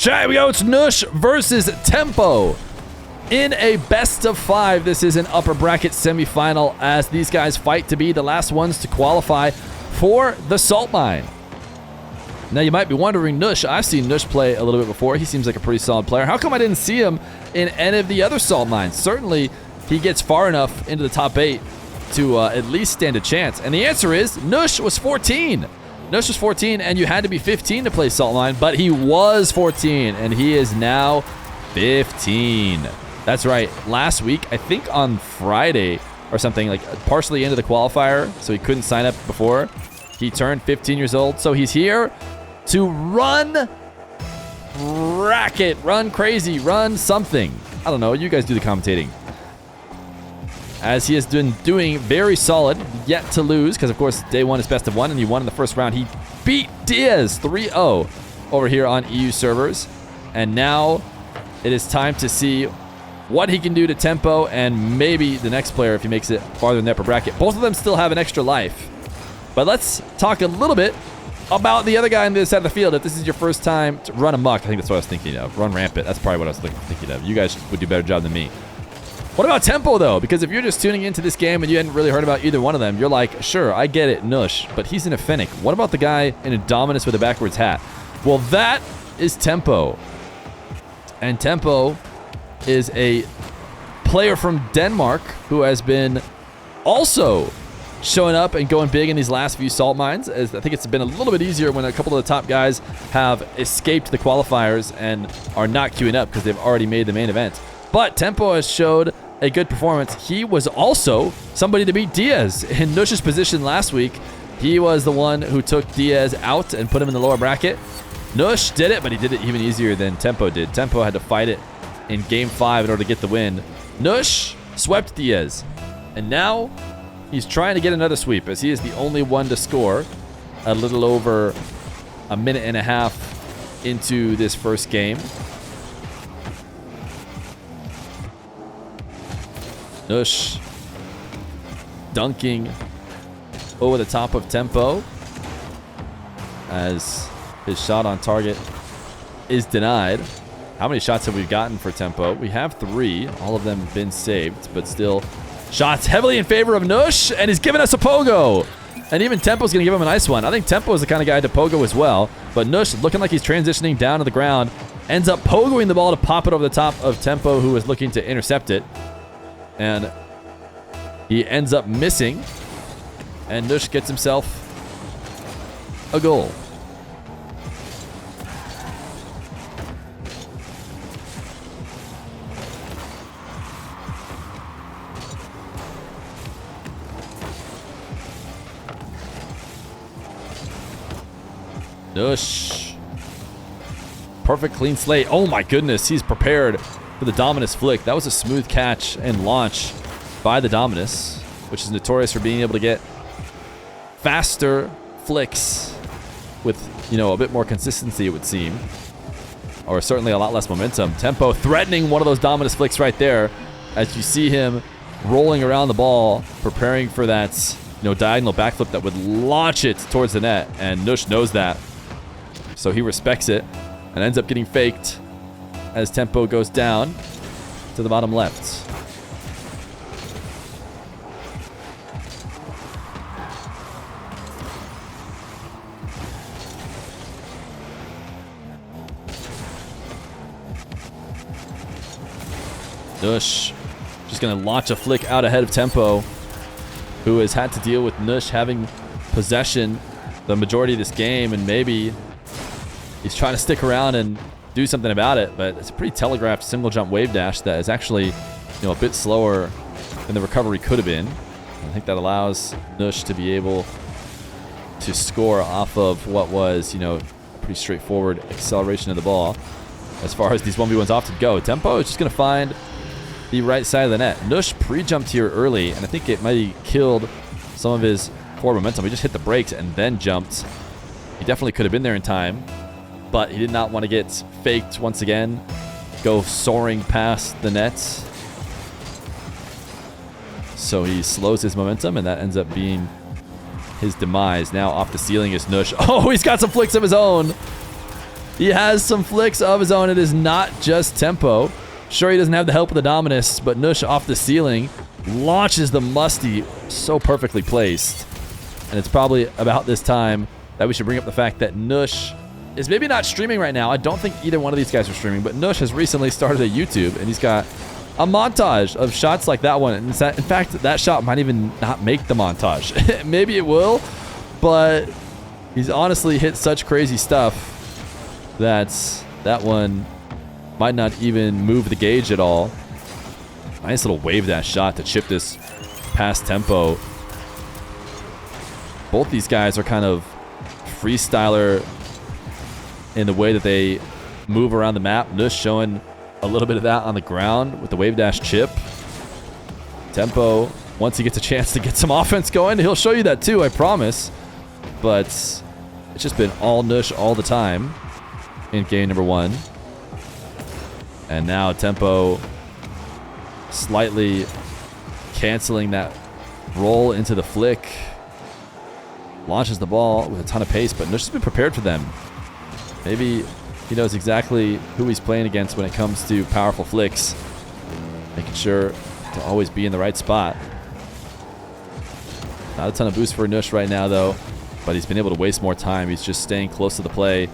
Chat, we go. It's Nush versus Tempo. In a best of 5, this is an upper bracket semifinal as these guys fight to be the last ones to qualify for the salt mine. Now you might be wondering, Nush, I've seen Nush play a little bit before. He seems like a pretty solid player. How come I didn't see him in any of the other salt mines? Certainly, he gets far enough into the top 8 to at least stand a chance. And the answer is, Nush was 14. Nush was 14, and you had to be 15 to play salt mine, but he was 14, and he is now 15. That's right. Last week, I think on Friday or something, like partially into the qualifier, so he couldn't sign up before, he turned 15 years old. So he's here to run racket, run crazy, run something. I don't know. You guys do the commentating. As he has been doing very solid, yet to lose, because of course day 1 is best of 1, and he won in the first round. He beat Diaz 3-0 over here on EU servers, and now it is time to see what he can do to Tempo and maybe the next player if he makes it farther in the upper bracket. Both of them still have an extra life. But let's talk a little bit about the other guy on the other side of the field. If this is your first time to run amok, I think that's what I was thinking of. Run rampant. That's probably what I was thinking of. You guys would do a better job than me. What about Tempo, though? Because if you're just tuning into this game and you hadn't really heard about either one of them, you're like, sure, I get it, Nush, but he's in a Fennec. What about the guy in a Dominus with a backwards hat? Well, that is Tempo. And Tempo is a player from Denmark who has been also showing up and going big in these last few salt mines. As I think it's been a little bit easier when a couple of the top guys have escaped the qualifiers and are not queuing up because they've already made the main event. But Tempo has showed a good performance. He was also somebody to beat Diaz in Nush's position last week. He was the one who took Diaz out and put him in the lower bracket. Nush did it, but he did it even easier than Tempo did. Tempo had to fight it in game 5 in order to get the win. Nush swept Diaz, and now he's trying to get another sweep as he is the only one to score a little over a minute and a half into this first game. Nush dunking over the top of Tempo as his shot on target is denied. How many shots have we gotten for Tempo? We have 3. All of them have been saved, but still shots heavily in favor of Nush, and he's giving us a pogo. And even Tempo's going to give him a nice one. I think Tempo is the kind of guy to pogo as well, but Nush, looking like he's transitioning down to the ground, ends up pogoing the ball to pop it over the top of Tempo, who is looking to intercept it. And he ends up missing, and Nush gets himself a goal. Nush. Perfect clean slate. Oh my goodness, he's prepared for the Dominus flick. That was a smooth catch and launch by the Dominus, which is notorious for being able to get faster flicks with, you know, a bit more consistency, it would seem. Or certainly a lot less momentum. Tempo threatening one of those Dominus flicks right there as you see him rolling around the ball, preparing for that, you know, diagonal backflip that would launch it towards the net, and Nush knows that. So he respects it and ends up getting faked as Tempo goes down to the bottom left. Nush just going to launch a flick out ahead of Tempo, who has had to deal with Nush having possession the majority of this game, and maybe he's trying to stick around and do something about it, but it's a pretty telegraphed single jump wave dash that is actually, you know, a bit slower than the recovery could have been. I think that allows Nush to be able to score off of what was, you know, a pretty straightforward acceleration of the ball as far as these 1v1s often go. Tempo is just going to find the right side of the net. Nush pre-jumped here early, and I think it might have killed some of his forward momentum. He just hit the brakes and then jumped. He definitely could have been there in time, but he did not want to get faked once again, go soaring past the net. So he slows his momentum, and that ends up being his demise. Now off the ceiling is Nush. Oh, he's got some flicks of his own. He has some flicks of his own. It is not just Tempo. Sure, he doesn't have the help of the Dominus, but Nush off the ceiling launches the Musty so perfectly placed. And it's probably about this time that we should bring up the fact that Nush is maybe not streaming right now. I don't think either one of these guys are streaming, but Nush has recently started a YouTube, and he's got a montage of shots like that one. And in fact, that shot might even not make the montage. Maybe it will, but he's honestly hit such crazy stuff that one might not even move the gauge at all. Nice little wave dash shot to chip this past Tempo. Both these guys are kind of freestyler in the way that they move around the map. Nush showing a little bit of that on the ground with the wave dash chip. Tempo, once he gets a chance to get some offense going, he'll show you that too, I promise. But it's just been all Nush all the time in game number 1. And now Tempo slightly canceling that roll into the flick. Launches the ball with a ton of pace, but Nush has been prepared for them. Maybe he knows exactly who he's playing against when it comes to powerful flicks. Making sure to always be in the right spot. Not a ton of boost for Nush right now, though, but he's been able to waste more time. He's just staying close to the play.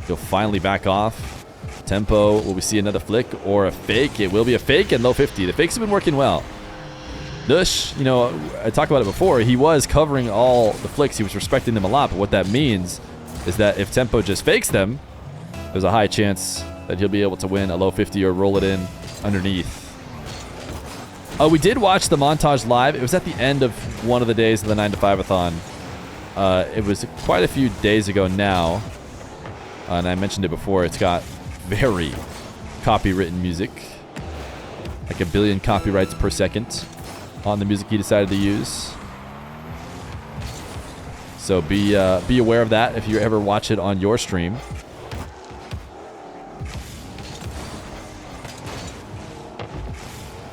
He'll finally back off. Tempo, will we see another flick or a fake? It will be a fake and low 50. The fakes have been working well. Nush, you know, I talked about it before. He was covering all the flicks. He was respecting them a lot, but what that means is that if Tempo just fakes them, there's a high chance that he'll be able to win a low 50 or roll it in underneath. We did watch the montage live. It was at the end of one of the days of the 9 to 5-a-thon. It was quite a few days ago now. And I mentioned it before. It's got very copywritten music. Like a billion copyrights per second on the music he decided to use. So be aware of that if you ever watch it on your stream.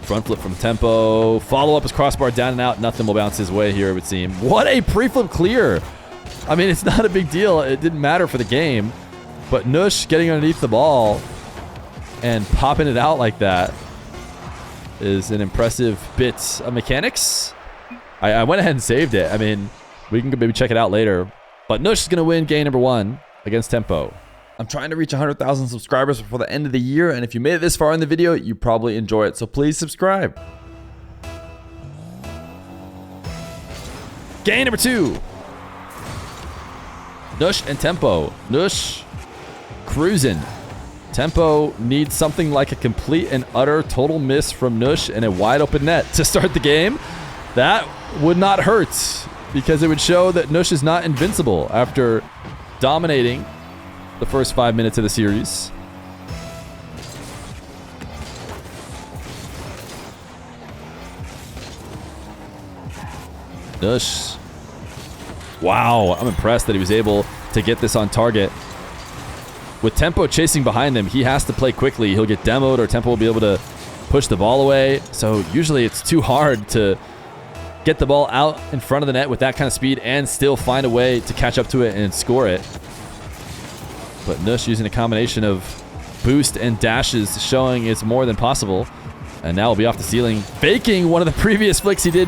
Front flip from Tempo. Follow up his crossbar down and out. Nothing will bounce his way here, it would seem. What a pre-flip clear. I mean, it's not a big deal. It didn't matter for the game. But Nush getting underneath the ball and popping it out like that is an impressive bit of mechanics. I went ahead and saved it. I mean, we can maybe check it out later. But Nush is going to win game number 1 against Tempo. I'm trying to reach 100,000 subscribers before the end of the year, and if you made it this far in the video, you probably enjoy it, so please subscribe. Game number 2. Nush and Tempo. Nush cruising. Tempo needs something like a complete and utter total miss from Nush and a wide open net to start the game. That would not hurt because it would show that Nush is not invincible after dominating the first 5 minutes of the series. Nush. Wow, I'm impressed that he was able to get this on target. With Tempo chasing behind him, he has to play quickly. He'll get demoed or Tempo will be able to push the ball away. So usually it's too hard to get the ball out in front of the net with that kind of speed and still find a way to catch up to it and score it. But Nush using a combination of boost and dashes, showing it's more than possible. And now will be off the ceiling, faking one of the previous flicks he did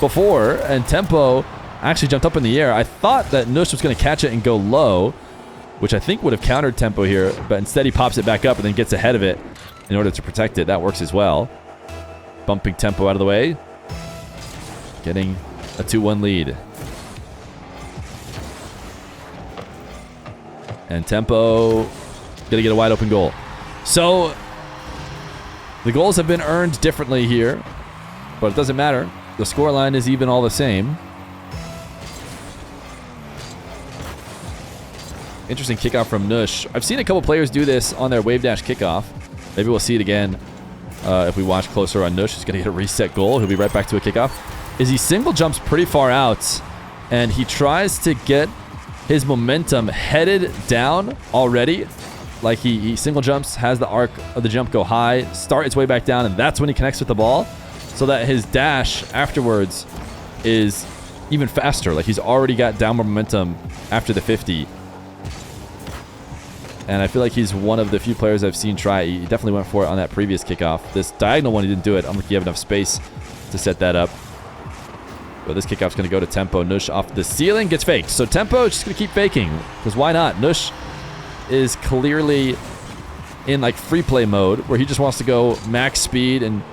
before. And Tempo actually jumped up in the air. I thought that Nush was going to catch it and go low, which I think would have countered Tempo here. But instead he pops it back up and then gets ahead of it in order to protect it. That works as well. Bumping Tempo out of the way. Getting a 2-1 lead. And Tempo gonna get a wide open goal. So the goals have been earned differently here, but it doesn't matter. The scoreline is even all the same. Interesting kickoff from Nush. I've seen a couple players do this on their wave dash kickoff. Maybe we'll see it again if we watch closer on Nush. He's gonna get a reset goal. He'll be right back to a kickoff. He single jumps pretty far out, and he tries to get his momentum headed down already. Like he single jumps, has the arc of the jump go high, start its way back down, and that's when he connects with the ball, so that his dash afterwards is even faster. Like he's already got downward momentum after the 50. And I feel like he's one of the few players I've seen try. He definitely went for it on that previous kickoff. This diagonal one, he didn't do it. I don't think you have enough space to set that up. But this kickoff's going to go to Tempo. Nush off the ceiling, gets faked. So Tempo is just going to keep faking, because why not? Nush is clearly in like free play mode, where he just wants to go max speed and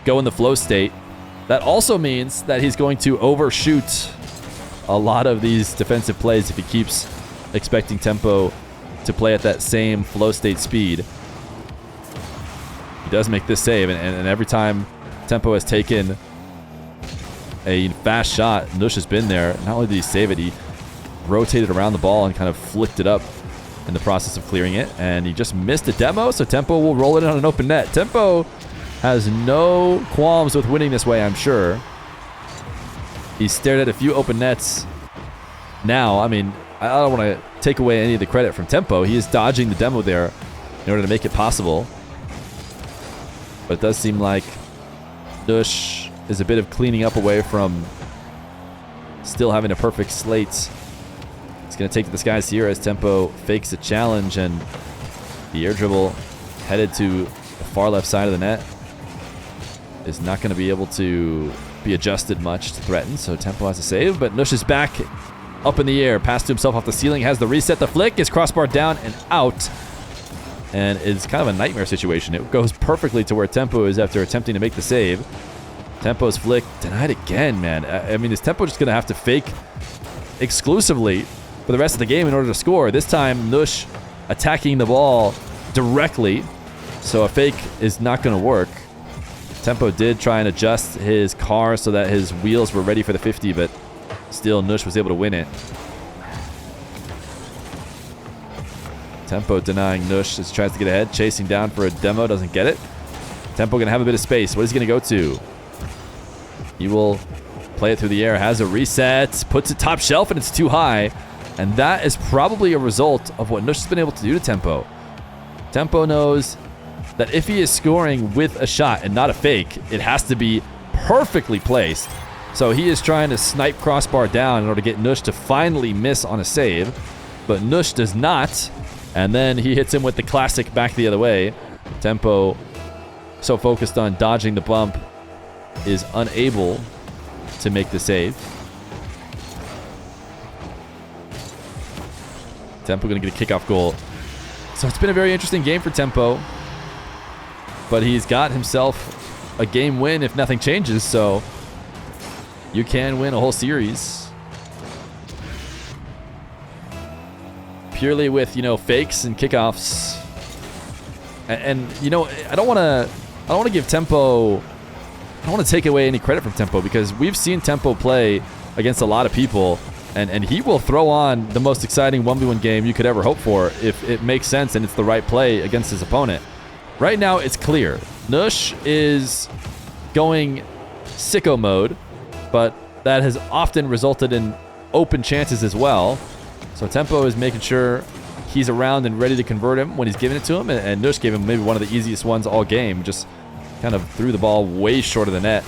go in the flow state. That also means that he's going to overshoot a lot of these defensive plays if he keeps expecting Tempo to play at that same flow state speed. He does make this save, and every time Tempo has taken a fast shot, Nush has been there. Not only did he save it, he rotated around the ball and kind of flicked it up in the process of clearing it, and he just missed a demo, so Tempo will roll it in on an open net. Tempo has no qualms with winning this way, I'm sure. He's stared at a few open nets now. I mean, I don't want to take away any of the credit from Tempo. He is dodging the demo there in order to make it possible. But it does seem like Nush is a bit of cleaning up away from still having a perfect slate. It's going to take the skies here as Tempo fakes a challenge, and the air dribble headed to the far left side of the net is not going to be able to be adjusted much to threaten, so Tempo has to save, but Nush is back up in the air, pass to himself off the ceiling, has the reset, the flick, is crossbar down and out, and it's kind of a nightmare situation. It goes perfectly to where Tempo is after attempting to make the save. Tempo's flick denied again, man. I mean, is Tempo just going to have to fake exclusively for the rest of the game in order to score? This time, Nush attacking the ball directly, so a fake is not going to work. Tempo did try and adjust his car so that his wheels were ready for the 50, but still Nush was able to win it. Tempo denying Nush as he tries to get ahead, chasing down for a demo, doesn't get it. Tempo going to have a bit of space. What is he going to go to? He will play it through the air, has a reset, puts it top shelf, and it's too high. And that is probably a result of what Nush has been able to do to Tempo. Tempo knows that if he is scoring with a shot and not a fake, it has to be perfectly placed. So he is trying to snipe crossbar down in order to get Nush to finally miss on a save. But Nush does not. And then he hits him with the classic back the other way. Tempo, so focused on dodging the bump, is unable to make the save. Tempo going to get a kickoff goal. So it's been a very interesting game for Tempo. But he's got himself a game win if nothing changes, so you can win a whole series purely with, fakes and kickoffs. And I don't want to give Tempo, I don't want to take away any credit from Tempo, because we've seen Tempo play against a lot of people, and he will throw on the most exciting 1v1 game you could ever hope for if it makes sense and it's the right play against his opponent. Right now, it's clear. Nush is going sicko mode, but that has often resulted in open chances as well. So Tempo is making sure he's around and ready to convert him when he's giving it to him, and Nush gave him maybe one of the easiest ones all game. Just kind of threw the ball way short of the net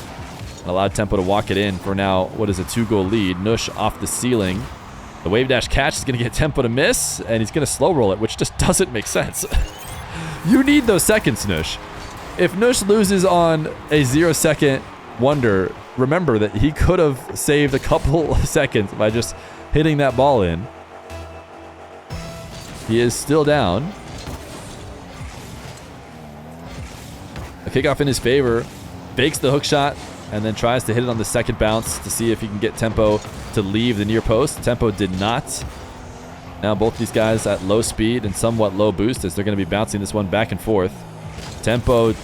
and allowed Tempo to walk it in for now what is a 2-goal lead. Nush off the ceiling. The wave dash catch is going to get Tempo to miss, and he's going to slow roll it, which just doesn't make sense. You need those seconds, Nush. If Nush loses on a 0-second wonder, remember that he could have saved a couple of seconds by just hitting that ball in. He is still down. A kickoff in his favor. Fakes the hook shot and then tries to hit it on the second bounce to see if he can get Tempo to leave the near post. Tempo did not. Now both these guys at low speed and somewhat low boost as they're going to be bouncing this one back and forth. Tempo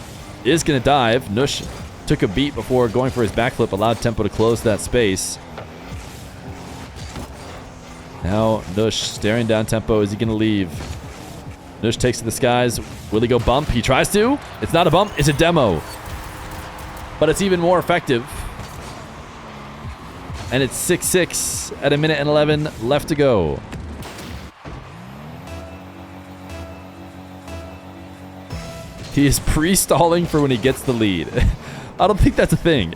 is going to dive. Nush took a beat before going for his backflip, allowed Tempo to close that space. Now Nush staring down Tempo. Is he going to leave? Nush takes to the skies. Will he go bump? He tries to. It's not a bump. It's a demo. But it's even more effective. And it's 6-6 at 1:11 left to go. He is pre-stalling for when he gets the lead. I don't think that's a thing.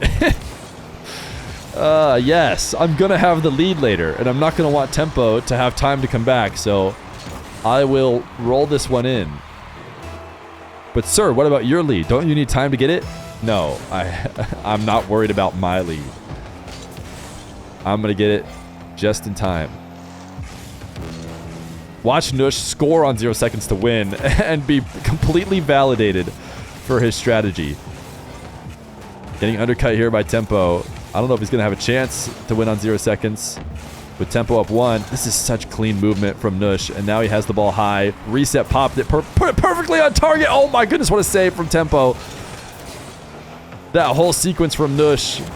Yes, I'm going to have the lead later, and I'm not going to want Tempo to have time to come back, so I will roll this one in. But sir, what about your lead? Don't you need time to get it? No, I'm not worried about my lead. I'm going to get it just in time. Watch Nush score on 0 seconds to win and be completely validated for his strategy. Getting undercut here by Tempo. I don't know if he's going to have a chance to win on 0 seconds. With Tempo up 1, this is such clean movement from Nush, and now he has the ball high. Reset, popped it, put it perfectly on target. Oh my goodness, what a save from Tempo. That whole sequence from Nush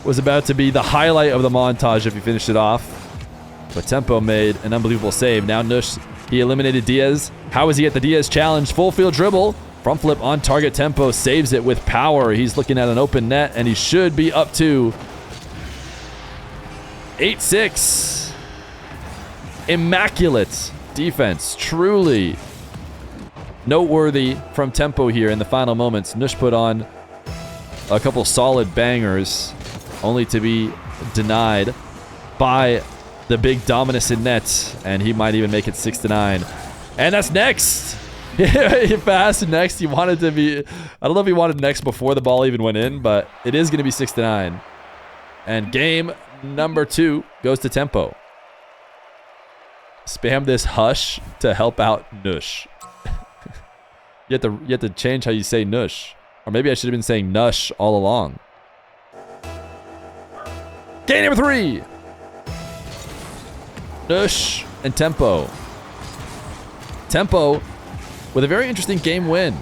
was about to be the highlight of the montage if he finished it off. But Tempo made an unbelievable save. Now Nush, he eliminated Diaz. How is he at the Diaz challenge? Full field dribble. Front flip on target. Tempo saves it with power. He's looking at an open net, and he should be up to 8-6. Immaculate defense. Truly noteworthy from Tempo here in the final moments. Nush put on a couple solid bangers, only to be denied by the big Dominus in net, and he might even make it 6-9. And that's next. Fast next. He wanted to be, I don't know if he wanted next before the ball even went in, but it is going to be 6-9. And game number 2 goes to Tempo. Spam this hush to help out Nush. you have to change how you say Nush. Or maybe I should have been saying Nush all along. Game number 3. Nush and Tempo. Tempo with a very interesting game win.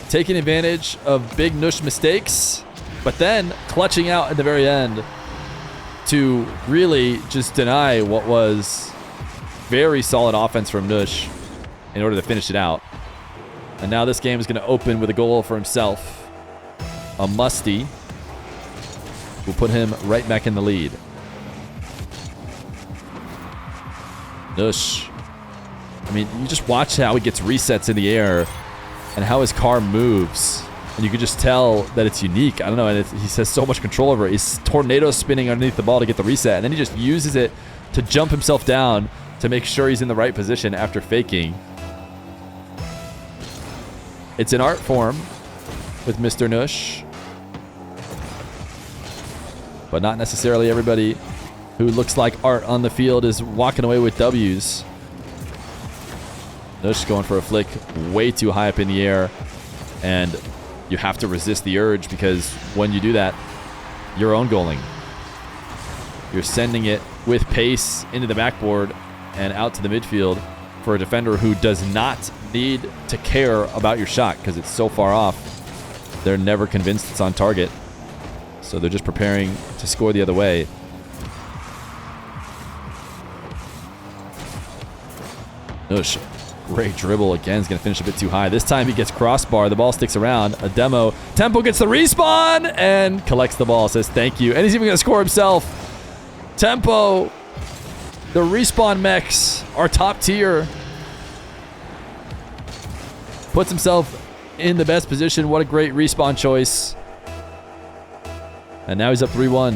Taking advantage of big Nush mistakes, but then clutching out at the very end to really just deny what was very solid offense from Nush in order to finish it out. And now this game is going to open with a goal for himself. A musty. Will put him right back in the lead. Nush. I mean, you just watch how he gets resets in the air and how his car moves. And you can just tell that it's unique. I don't know. And he has so much control over it. He's tornado spinning underneath the ball to get the reset. And then he just uses it to jump himself down to make sure he's in the right position after faking. It's an art form with Mr. Nush. But not necessarily everybody who looks like art on the field is walking away with W's. Nush going for a flick way too high up in the air. And you have to resist the urge, because when you do that, you're own goaling. You're sending it with pace into the backboard and out to the midfield for a defender who does not need to care about your shot because it's so far off. They're never convinced it's on target. So they're just preparing to score the other way. Nush, great dribble again. Is going to finish a bit too high. This time he gets crossbar. The ball sticks around. A demo. Tempo gets the respawn and collects the ball. Says thank you. And he's even going to score himself. Tempo. The respawn mechs are top tier. Puts himself in the best position. What a great respawn choice. And now he's up 3-1.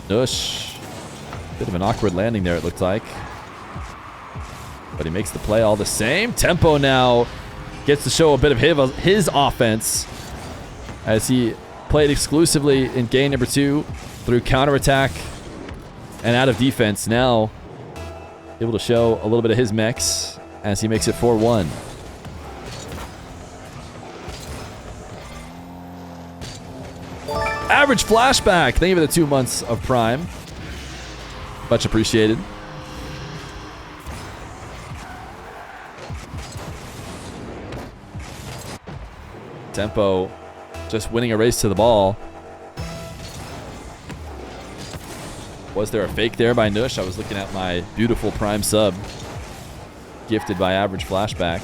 Nush. Bit of an awkward landing there, it looked like. But he makes the play all the same. Tempo now gets to show a bit of his offense as he played exclusively in game number 2 through counterattack and out of defense. Now able to show a little bit of his mechs as he makes it 4-1. Average flashback. Thank you for the 2 months of Prime. Much appreciated. Tempo just winning a race to the ball. Was there a fake there by Nush? I was looking at my beautiful Prime sub. Gifted by Average Flashback.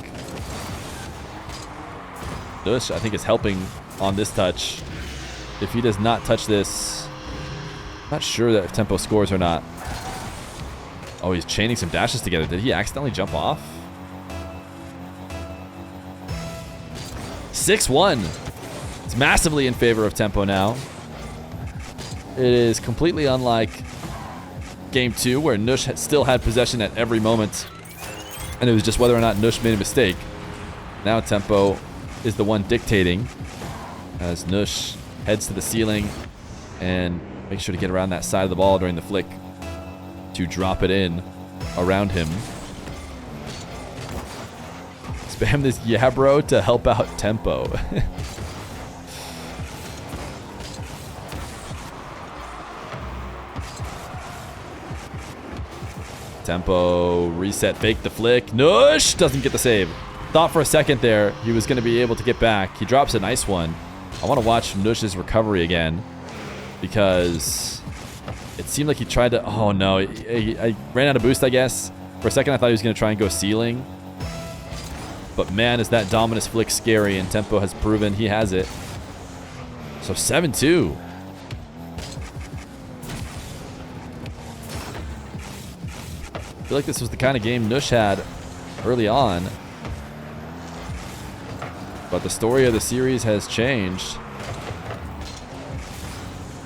Nush, I think, is helping on this touch. If he does not touch this, I'm not sure that if Tempo scores or not. Oh, he's chaining some dashes together. Did he accidentally jump off? 6-1. It's massively in favor of Tempo now. It is completely unlike game 2, where Nush still had possession at every moment, and it was just whether or not Nush made a mistake. Now Tempo is the one dictating as Nush heads to the ceiling and makes sure to get around that side of the ball during the flick to drop it in around him. Spam this yeah bro to help out Tempo. Tempo reset, fake the flick. Nush doesn't get the save. Thought for a second there he was going to be able to get back. He drops a nice one. I want to watch Nush's recovery again because it seemed like he tried to... Oh, no. I ran out of boost, I guess. For a second, I thought he was going to try and go ceiling. But, man, is that Dominus flick scary, and Tempo has proven he has it. So, 7-2. I feel like this was the kind of game Nush had early on. But the story of the series has changed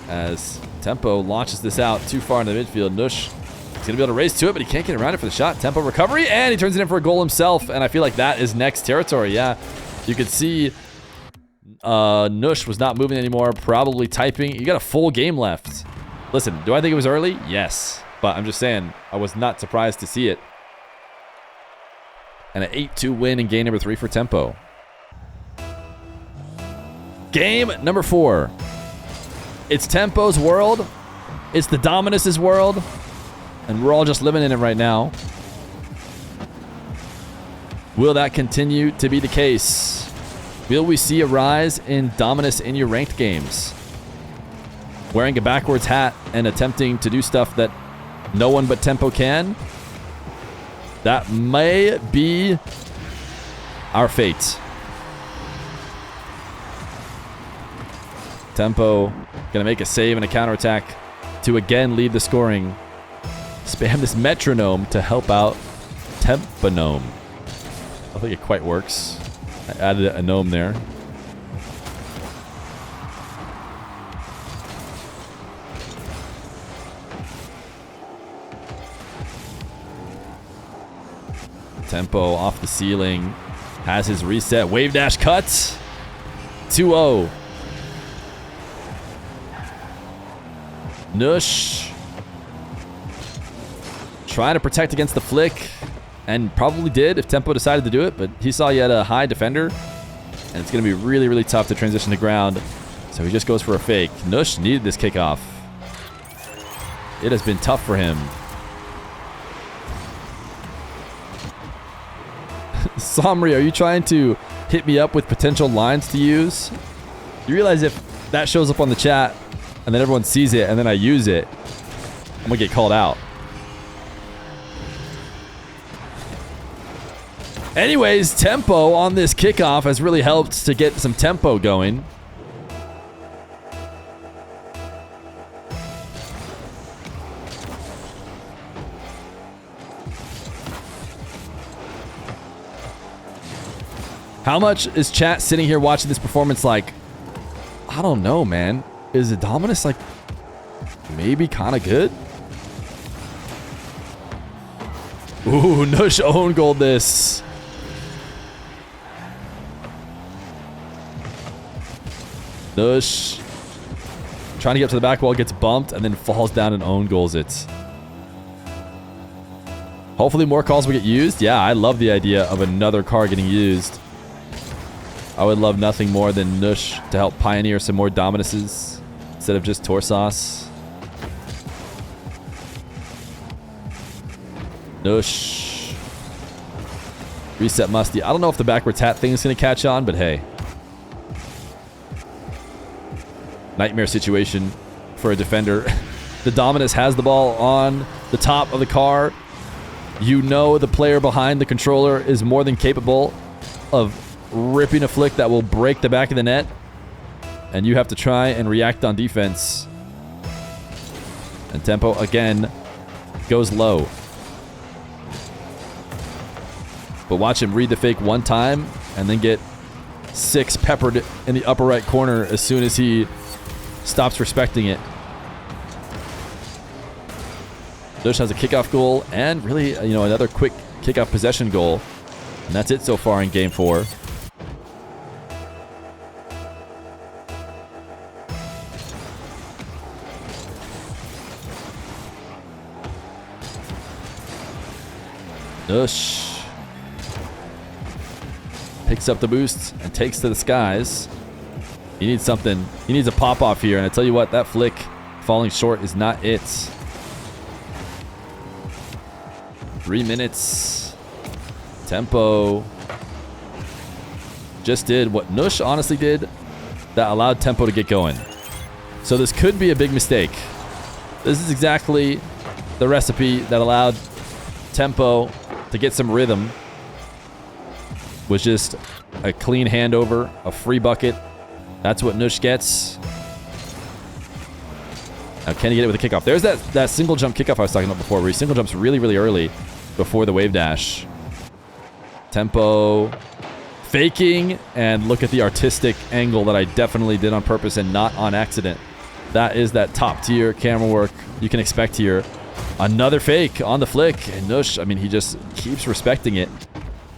as Tempo launches this out too far in the midfield. Nush is going to be able to race to it, but he can't get around it for the shot. Tempo recovery, and he turns it in for a goal himself. And I feel like that is next territory. Yeah, you could see Nush was not moving anymore, probably typing. You got a full game left. Listen, do I think it was early? Yes. But I'm just saying, I was not surprised to see it. And an 8-2 win in game number 3 for Tempo. Game number 4. It's Tempo's world. It's the Dominus's world. And we're all just living in it right now. Will that continue to be the case? Will we see a rise in Dominus in your ranked games? Wearing a backwards hat and attempting to do stuff that no one but Tempo can? That may be our fate. Tempo gonna make a save and a counterattack to again lead the scoring. Spam this metronome to help out Temponome. I don't think it quite works. I added a gnome there. Tempo off the ceiling. Has his reset. Wave dash cut. 2-0. Nush trying to protect against the flick, and probably did if Tempo decided to do it, but he saw he had a high defender, and it's going to be really, really tough to transition to ground, so he just goes for a fake. Nush needed this kickoff. It has been tough for him. Somri, are you trying to hit me up with potential lines to use? You realize if that shows up on the chat and then everyone sees it and then I use it, I'm going to get called out. Anyways, tempo on this kickoff has really helped to get some tempo going. How much is chat sitting here watching this performance like, I don't know, man. Is Dominus like maybe kind of good? Ooh, Nush own goaled this. Nush trying to get up to the back wall, gets bumped, and then falls down and own goals it. Hopefully more calls will get used. Yeah, I love the idea of another car getting used. I would love nothing more than Nush to help pioneer some more Dominuses instead of just Torsos. Nush. Reset Musty. I don't know if the backwards hat thing is going to catch on, but hey. Nightmare situation for a defender. The Dominus has the ball on the top of the car. You know the player behind the controller is more than capable of ripping a flick that will break the back of the net, and you have to try and react on defense. And tempo again goes low, but watch him read the fake one time and then get 6 peppered in the upper right corner as soon as he stops respecting it. Nush has a kickoff goal and really, another quick kickoff possession goal. And that's it so far in game 4. Nush picks up the boost and takes to the skies. He needs something. He needs a pop-off here. And I tell you what, that flick falling short is not it. 3 minutes. Tempo just did what Nush honestly did that allowed Tempo to get going. So this could be a big mistake. This is exactly the recipe that allowed Tempo to get some rhythm. Was just a clean handover, a free bucket. That's what Nush gets. Now, can he get it with a kickoff? There's that single jump kickoff I was talking about before, where he single jumps really, really early before the wave dash. Tempo faking, and look at the artistic angle that I definitely did on purpose and not on accident. That is that top tier camera work you can expect here. Another fake on the flick, and Nush, I mean, he just keeps respecting it,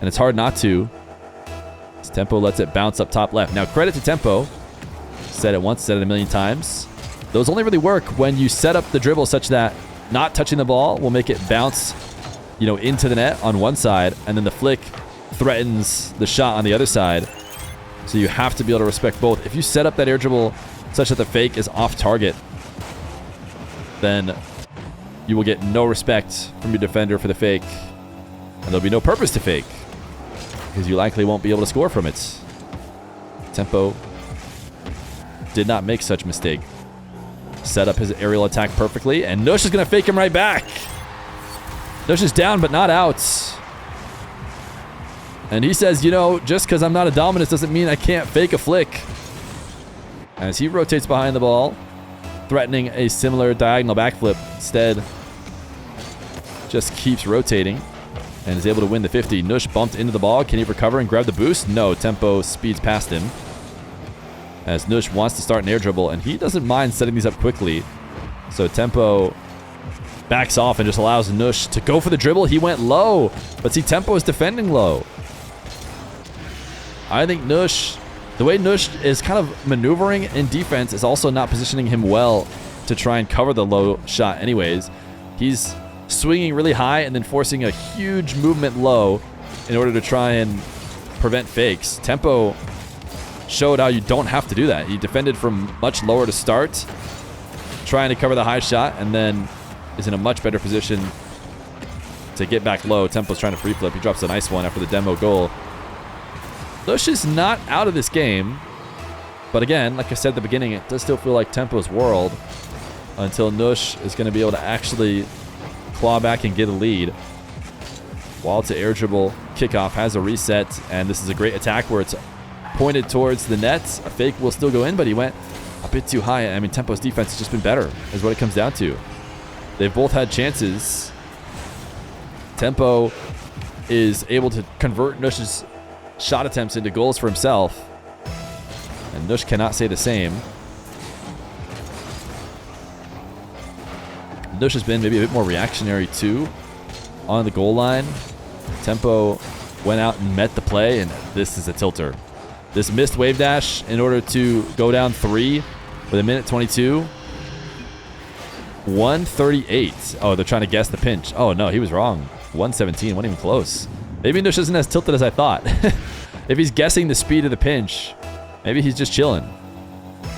and it's hard not to. Tempo lets it bounce up top left. Now, credit to Tempo. Said it once, said it a million times. Those only really work when you set up the dribble such that not touching the ball will make it bounce, into the net on one side, and then the flick threatens the shot on the other side. So you have to be able to respect both. If you set up that air dribble such that the fake is off target, then you will get no respect from your defender for the fake, and there'll be no purpose to fake, because you likely won't be able to score from it. Tempo did not make such mistake. Set up his aerial attack perfectly, and Nush is going to fake him right back. Nush is down, but not out. And he says, just because I'm not a dominus doesn't mean I can't fake a flick. As he rotates behind the ball, threatening a similar diagonal backflip. Instead, just keeps rotating and is able to win the 50. Nush bumped into the ball. Can he recover and grab the boost? No. Tempo speeds past him, as Nush wants to start an air dribble, and he doesn't mind setting these up quickly. So Tempo backs off and just allows Nush to go for the dribble. He went low, but see, Tempo is defending low. I think Nush, the way Nush is kind of maneuvering in defense, is also not positioning him well to try and cover the low shot anyways. He's swinging really high and then forcing a huge movement low in order to try and prevent fakes. Tempo showed how you don't have to do that. He defended from much lower to start, trying to cover the high shot, and then is in a much better position to get back low. Tempo's trying to free flip. He drops a nice one after the demo goal. Nush is not out of this game, but again, like I said at the beginning, it does still feel like Tempo's world until Nush is going to be able to actually claw back and get a lead. Wall to air dribble kickoff has a reset, and this is a great attack where it's pointed towards the net. A fake will still go in, but he went a bit too high. I mean, Tempo's defense has just been better, is what it comes down to. They've both had chances. Tempo is able to convert Nush's shot attempts into goals for himself, and Nush cannot say the same. Nush has been maybe a bit more reactionary too on the goal line. Tempo went out and met the play, and this is a tilter. This missed wave dash in order to go down 3 with a minute 22. 138. Oh, they're trying to guess the pinch. Oh, no, he was wrong. 117, wasn't even close. Maybe Nush isn't as tilted as I thought. If he's guessing the speed of the pinch, maybe he's just chilling.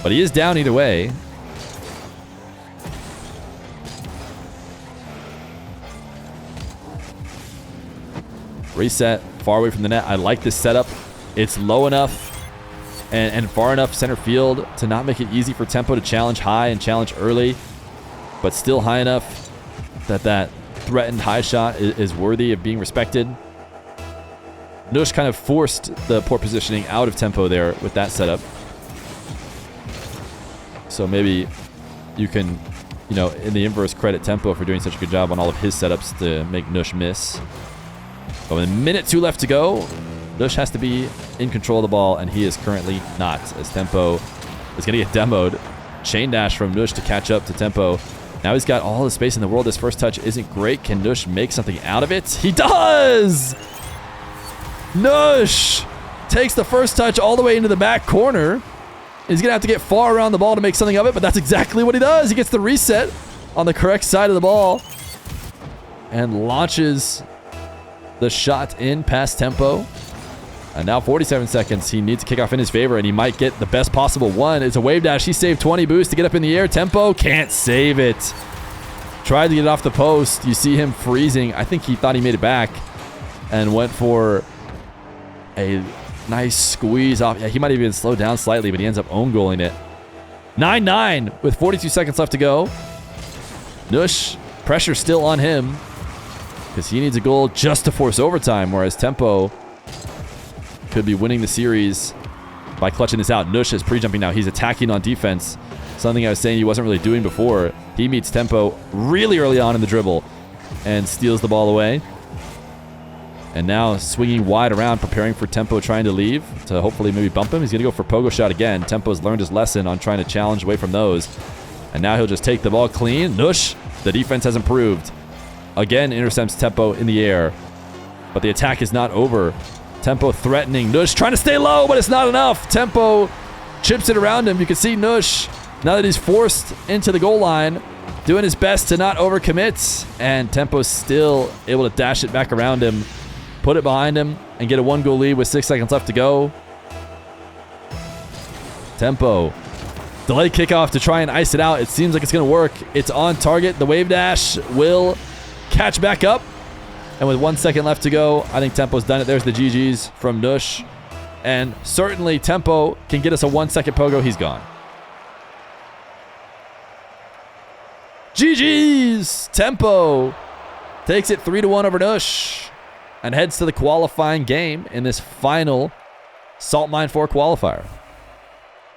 But he is down either way. Reset, far away from the net. I like this setup. It's low enough and far enough center field to not make it easy for Tempo to challenge high and challenge early, but still high enough that that threatened high shot is worthy of being respected. Nush kind of forced the poor positioning out of Tempo there with that setup. So maybe you can, in the inverse, credit Tempo for doing such a good job on all of his setups to make Nush miss. But with a minute 2 left to go, Nush has to be in control of the ball, and he is currently not, as Tempo is going to get demoed. Chain dash from Nush to catch up to Tempo. Now he's got all the space in the world. This first touch isn't great. Can Nush make something out of it? He does! Nush takes the first touch all the way into the back corner. He's going to have to get far around the ball to make something of it, but that's exactly what he does. He gets the reset on the correct side of the ball and launches the shot in past Tempo. And now 47 seconds. He needs to kick off in his favor, and he might get the best possible one. It's a wave dash. He saved 20 boost to get up in the air. Tempo can't save it. Tried to get it off the post. You see him freezing. I think he thought he made it back and went for a nice squeeze off. Yeah, he might have even slowed down slightly, but he ends up own goaling it. 9-9 with 42 seconds left to go. Nush, pressure still on him because he needs a goal just to force overtime, whereas Tempo could be winning the series by clutching this out. Nush is pre-jumping now. He's attacking on defense. Something I was saying he wasn't really doing before. He meets Tempo really early on in the dribble and steals the ball away. And now swinging wide around, preparing for Tempo trying to leave to hopefully maybe bump him. He's going to go for pogo shot again. Tempo's learned his lesson on trying to challenge away from those. And now he'll just take the ball clean. Nush, the defense has improved. Again, intercepts Tempo in the air. But the attack is not over. Tempo threatening. Nush trying to stay low, but it's not enough. Tempo chips it around him. You can see Nush, now that he's forced into the goal line, doing his best to not overcommit. And Tempo's still able to dash it back around him, put it behind him, and get a 1-goal lead with 6 seconds left to go. Tempo. Delayed kickoff to try and ice it out. It seems like it's going to work. It's on target. The wave dash will catch back up. And with 1 second left to go, I think Tempo's done it. There's the GGs from Nush. And certainly Tempo can get us a 1 second pogo. He's gone. GGs! Tempo takes it 3-1 over Nush and heads to the qualifying game in this final Salt Mine 4 qualifier.